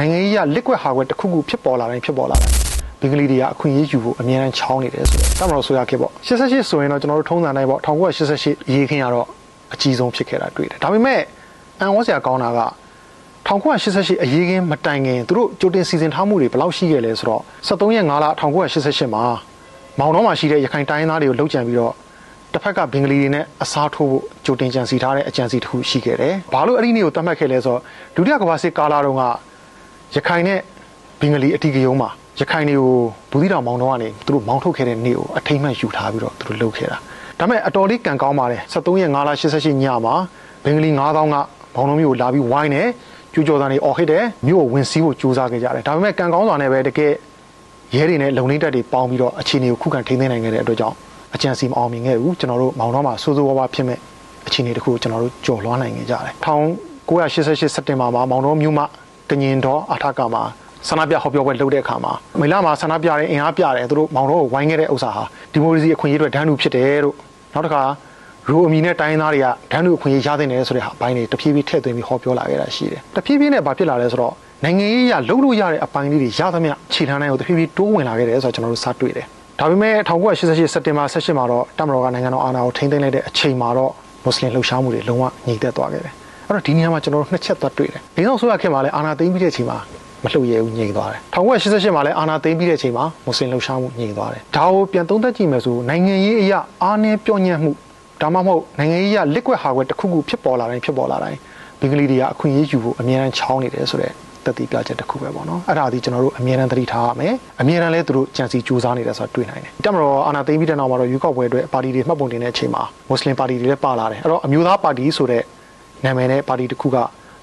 နိုင်ငံရေးက liquid hardware တစ်ခုခုဖြစ်ပေါ်လာတိုင်းဘင်္ဂလီတွေကအခွင့်အရေးယူဖို့အများအားချောင်းနေတယ်ဆိုတော့တမတော်ဆိုရခဲ့ပေါ့88ဆိုရင်တော့ကျွန်တော်တို့ထုံးစံတိုင်းပေါ့1988ရေးခင်းရတော့အကြီးဆုံးဖြစ်ခဲ့တာတွေ့တယ်ဒါပေမဲ့အန်ဝါဆရာကောင်းတာက1988အရေးခင်းမတိုင်ခင်သူတို့ကြိုတင်စီစဉ်ထားမှုတွေဘယ်လောက်ရှိခဲ့လဲဆိုတော့73ရက်5လ1988မှာမောင်တော်မှာရှိတဲ့ရခိုင်တိုင်းသားတွေကိုလှုပ်ကြံပြီးတော့တစ်ဖက်ကဘင်္ဂလီတွေနဲ့အစားထိုးဖို့ကြိုတင်ကြံစီထားတဲ့အကြံစီတစ်ခုရှိခဲ့တယ်။ဘာလို့အဲ့ဒီနေ့ကိုသတ်မှတ်ခဲ့လဲဆိုတော့ဒုတိယကမ္ဘာစစ်ကာလတုန်းကရခိုင်နဲ့ဘင်္ဂလီအတီးကယုံမှာရခိုင်တွေကိုဘူးသီးတောင်မောင်တော်ကနေသူတို့မောင်းထုတ်ခဲ့တဲ့နေ့ကိုအထိမ့်မှန်ယူထားပြီးတော့သူတို့လှုပ်ခဲ့တာ။ဒါပေမဲ့အတော်လေးကံကောင်းပါတယ်73ရက်5လ88ညမှာဘင်္ဂလီ9000ကမောင်တော်မျိုးကိုလာပြီးဝိုင်းနေကျူကျော်သားတွေအော်ဟစ်တယ်မြို့ကိုဝင်စီးဖို့ကြိုးစားခဲ့ကြတယ်။ဒါပေမဲ့ကံကောင်းစွာနဲ့ပဲတကယ်ရဲတွေနဲ့လုံလေးတက်တွေပေါင်းပြီးတော့အခြေအနေကိုခုခံထိန်းသိမ်းနိုင်ခဲ့တဲ့အတွက်ကြောင့်အကြံစီမအောင်မြင်ခဲ့ဘူးကျွန်တော်တို့မောင်တော်မှာစိုးစိုးဝါးဝါဖြစ်မဲ့အခြေအနေတခုကျွန်တော်တို့ကြော်လွှမ်းနိုင်ခဲ့ကြတယ်1988စက်တင်ဘာမှာမောင်တော်မြို့မှာကညင်တော်အထကမှာဆန္ဒပြဟောပြောပွဲလုပ်တဲ့အခါမှာမေလမှာဆန္ဒပြတဲ့အင်အားပြတယ်သူတို့မောင်တော်ကိုဝိုင်းခဲ့တဲ့ဥစ္စာဟာဒီမိုကရေစီအခွင့်အရေးတွေဒန်းတူဖြစ်တယ်လို့နောက်တစ်ခါရူအမီနဲ့တိုင်းသားတွေကဒန်းတူအခွင့်အရေးရသင့်တယ်ဆိုတဲ့ဟာအပိုင်းတွေတဖြည်းဖြည်းထည့်သွင်းပြီးဟောပြောလာခဲ့တာရှိတယ်တဖြည်းဖြည်းနဲ့ဘာဖြစ်လာလဲဆိုတော့နိုင်ငံရေးရလုံးလို့ရတဲ့အပိုင်းလေးတွေရသမျှခြေလှမ်းတိုင်းကိုတဖြည်းဖြည်းတိုးဝင်လာခဲ့တယ်ဆိုတော့ကျွန်တော်တို့စတွေ့တယ်ဒါပေမဲ့1988စက်တင်ဘာ18မှာတော့တမတော်ကနိုင်ငံတော်အာဏာကိုထိန်းသိမ်းလိုက်တဲ့အချိန်မှာတော့မွတ်စလင်လှုပ်ရှားမှုတွေလုံးဝညီတက်သွားခဲ့တယ်အဲ့တော့ဒီနေရာမှာကျွန်တော်တို့နှစ်ချက်သွားတွေ့တယ်ဒီနောက်ဆိုရခင်မှာလည်းအာဏာသိမ်းပြီးတဲ့အချိန်မှာမလှုပ်ရဲဘူးညီသွားတယ်1988မှာလည်းအာဏာသိမ်းပြီးတဲ့အချိန်မှာမွတ်စလင်လှုပ်ရှားမှုညီသွားတယ်ဒါကိုပြန်သုံးသပ်ကြည့်မယ်ဆိုနိုင်ငံရေးအရာအားနည်းပြော့ညံ့မှုဒါမှမဟုတ်နိုင်ငံရေးအရ liquid hardware တစ်ခုခုဖြစ်ပေါ်လာတိုင်းဘင်္ဂလီတွေကအခွင့်အရေးယူဖို့အများအားချောင်းနေတယ်ဆိုတဲ့တက်တည်ပြချက်တစ်ခုပဲပေါ့နော်အဲ့ဒါဒီကျွန်တော်တို့အမြဲတမ်းသတိထားရမယ်အမြဲတမ်းလဲသူတို့ကြံစီကြိုးစားနေတယ်ဆိုတာတွေ့နိုင်တယ်တက်မတော်အာဏာသိမ်းပြီးတဲ့နောက်မှာတော့ရွေးကောက်ပွဲအတွက်ပါတီတွေမှတ်ပုံတင်တဲ့အချိန်မှာမွတ်စလင်ပါတီတွေလည်းပါလာတယ်အဲ့တော့အမျိုးသားပါတီဆိုတဲ့နာမည်နဲ့ပါတီတစ်ခုက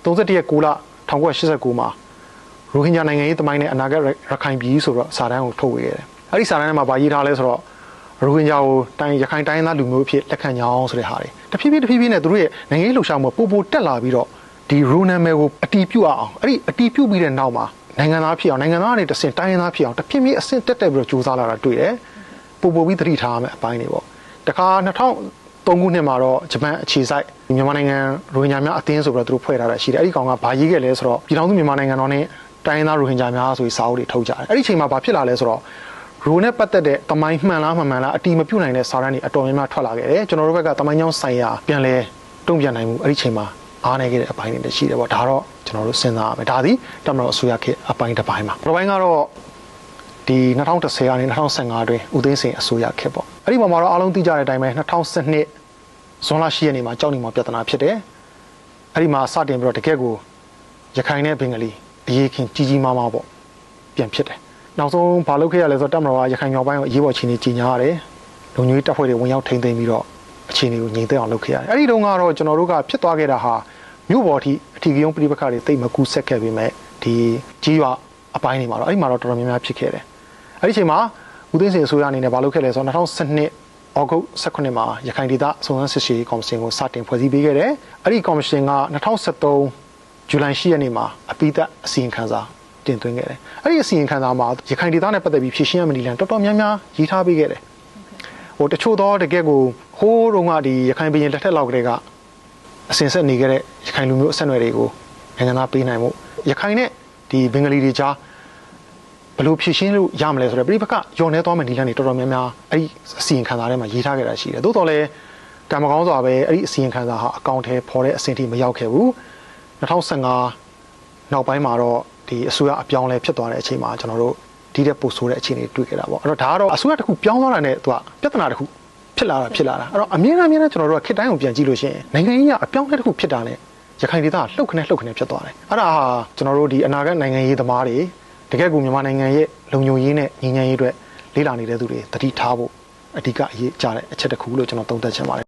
31ရက်6လ1989မှာရိုဟင်ဂျာနိုင်ငံရေးသမိုင်းနဲ့အနာဂတ်ရခိုင်ပြည်ဆိုတော့စာတမ်းကိုထုတ်ဝေခဲ့တယ်အဲ့ဒီစာတမ်းထဲမှာဗာရေးထားလဲဆိုတော့ရိုဟင်ဂျာကိုရခိုင်တိုင်းသားလူမျိုးအဖြစ်လက်ခံကြအောင်ဆိုတဲ့ဟာတွေတဖြည်းဖြည်းနဲ့သူတို့ရဲ့နိုင်ငံရေးလှုပ်ရှားမှုပိုတက်လာပြီးတော့ဒီရိုနာမယ်ကိုအတီးပြုတ်အောင်အဲ့ဒီအတီးပြုတ်ပြီးတဲ့နောက်မှာနိုင်ငံသားဖြစ်အောင်နိုင်ငံသားကနေတဆင့်တိုင်းရင်းသားဖြစ်အောင်တဖြည်းဖြည်းအဆင့်တက်ပြီးတော့ကြိုးစားလာတာတွေ့တယ်ပိုပြီးသတိထားရမယ်အပိုင်းတွေပေါ့တခါ2003ခုနှစ်မှာတော့ဂျပန်အခြေစိုက်မြန်မာနိုင်ငံရိုဟင်ဂျာများအသင်းဆိုပြီးတော့သူတို့ဖွဲ့ထားတာရှိတယ်အဲ့ဒီကောင်ကဘာရေးခဲ့လဲဆိုတော့ပြည်ထောင်စုမြန်မာနိုင်ငံတော်နဲ့တိုင်းရင်းသားရိုဟင်ဂျာများဆိုပြီးစာအုပ်တွေထုတ်ကြတယ်အဲ့ဒီချိန်မှာဘာဖြစ်လာလဲဆိုတော့ရိုနဲ့ပတ်သက်တဲ့တမိုင်းမှန်လားမမှန်လားအတီးမပြုတ်နိုင်တဲ့စာတမ်းတွေအတော်များများထွက်လာခဲ့တယ်ကျွန်တော်တို့ဘက်ကတမိုင်းကြောင်းဆိုင်ရာပြန်လဲတုံ့ပြန်နိုင်မှုအဲ့ဒီချိန်မှာအားနေခဲ့တဲ့အပိုင်းတွေရှိတယ်ပေါ့ဒါတော့ကျွန်တော်တို့စဉ်းစားရမယ်ဒါသည်တမတော်အစိုးရခေတ်အပိုင်းတစ်ပိုင်းမှာတစ်ပိုင်းကတော့ဒီ2010ကနေ2015အတွင်းဦးသိန်းစိန်အစိုးရခေတ်ပေါ့အဲ့ဒီပုံမှာတော့အားလုံးသိကြတဲ့အတိုင်းပဲ2012ဇွန်လ10ရက်နေ့မှာကြောက်နေမှာပြဿနာဖြစ်တယ်အဲ့ဒီမှာစတင်ပြီးတော့တကယ့်ကိုရခိုင်နဲ့ဘင်္ဂလီအရေးခင်ကြီးမားပေါ့ပြန်ဖြစ်တယ်နောက်ဆုံးဘာလုပ်ခဲ့ရလဲဆိုတော့တမတော်ကရခိုင်မြောက်ပိုင်းကိုအရေးပေါ်အခြေအနေကြီးညာရတယ်လုံခြုံရေးတပ်ဖွဲ့တွေဝင်ရောက်ထိန်းသိမ်းပြီးတော့အခြေအနေကိုငြိမ်သက်အောင်လုပ်ခဲ့ရတယ်အဲ့ဒီတုန်းကတော့ကျွန်တော်တို့ကဖြစ်သွားခဲ့တာဟာမြို့ပေါ်အထီကယုံပြိပခါတွေတိတ်မကူးဆက်ခဲ့ပေမဲ့ဒီကြီးရွာအပိုင်းတွေမှာတော့အဲ့ဒီမှာတော့တော်တော်များများဖြစ်ခဲ့တယ်အဲ့ဒီအချိန်မှာဦးသိန်းစိန်အစိုးရအနေနဲ့ဘာလုပ်ခဲ့လဲဆိုတော့2012ဩဂုတ်18မှာရခိုင်ဒေသစုံစမ်းစစ်ဆေးရေးကော်မရှင်ကိုစတင်ဖွဲ့စည်းပေးခဲ့တယ်အဲ့ဒီကော်မရှင်က2013ဇူလိုင်10ရက်နေ့မှာအပိသက်အစီရင်ခံစာတင်သွင်းခဲ့တယ်အဲ့ဒီအစီရင်ခံစာမှာရခိုင်ဒေသနဲ့ပတ်သက်ပြီးဖြည့်ရှင်းရမယ့်နည်းလမ်းတော်တော်များများရေးထားပေးခဲ့တယ်တချို့တော့တကယ်ကိုဟိုးတုန်းကဒီရခိုင်ပြည်လက်ထက်လောက်ကလေးကအစင်ဆက်နေခဲ့တဲ့ရခိုင်လူမျိုးအဆက်အနွယ်တွေကိုနိုင်ငံသားပေးနိုင်မှုရခိုင်နဲ့ဒီဘင်္ဂလီတွေကြားဘယ်လိုဖြည့်ရှင်းလို့ရမလဲဆိုတော့ပြိပကညော်နေသွားမယ့်နည်းလမ်းတွေတော်တော်များများအဲ့ဒီအစီရင်ခံစာထဲမှာရေးထားခဲ့တာရှိတယ်သို့တော်လည်းကံမကောင်းစွာပဲအဲ့ဒီအစီရင်ခံစာဟာအကောင့်ထဲပေါ်တဲ့အဆင့်ထိမရောက်ခဲ့ဘူး2015နောက်ပိုင်းမှာတော့ဒီအစိုးရအပြောင်းလဲဖြစ်သွားတဲ့အချိန်မှာကျွန်တော်တို့ဒီတဲ့ပို့ဆိုးတဲ့အခြေအနေတွေ့ခဲ့တာပေါ့အဲ့တော့ဒါကတော့အစိုးရတစ်ခုပြောင်းသွားတာနဲ့သူကပြဿနာတစ်ခုဖြစ်လာတာအဲ့တော့အမြဲတမ်းကျွန်တော်တို့ကခေတ်တိုင်းကိုပြန်ကြည့်လို့ရှိရင်နိုင်ငံရေးကအပြောင်းလဲတစ်ခုဖြစ်တာနဲ့ရခိုင်ဒေသကလှုပ်ခနဲ့ဖြစ်သွားတယ်အဲ့ဒါဟာကျွန်တော်တို့ဒီအနာဂတ်နိုင်ငံရေးသမားတွေတကယ်ကိုမြန်မာနိုင်ငံရဲ့လုံခြုံရေးနဲ့ငြိမ်းချမ်းရေးအတွက်လေ့လာနေတဲ့သူတွေသတိထားဖို့အဓိကအရေးကြတဲ့အချက်တစ်ခုလို့ကျွန်တော်သုံးသပ်ချင်ပါတယ်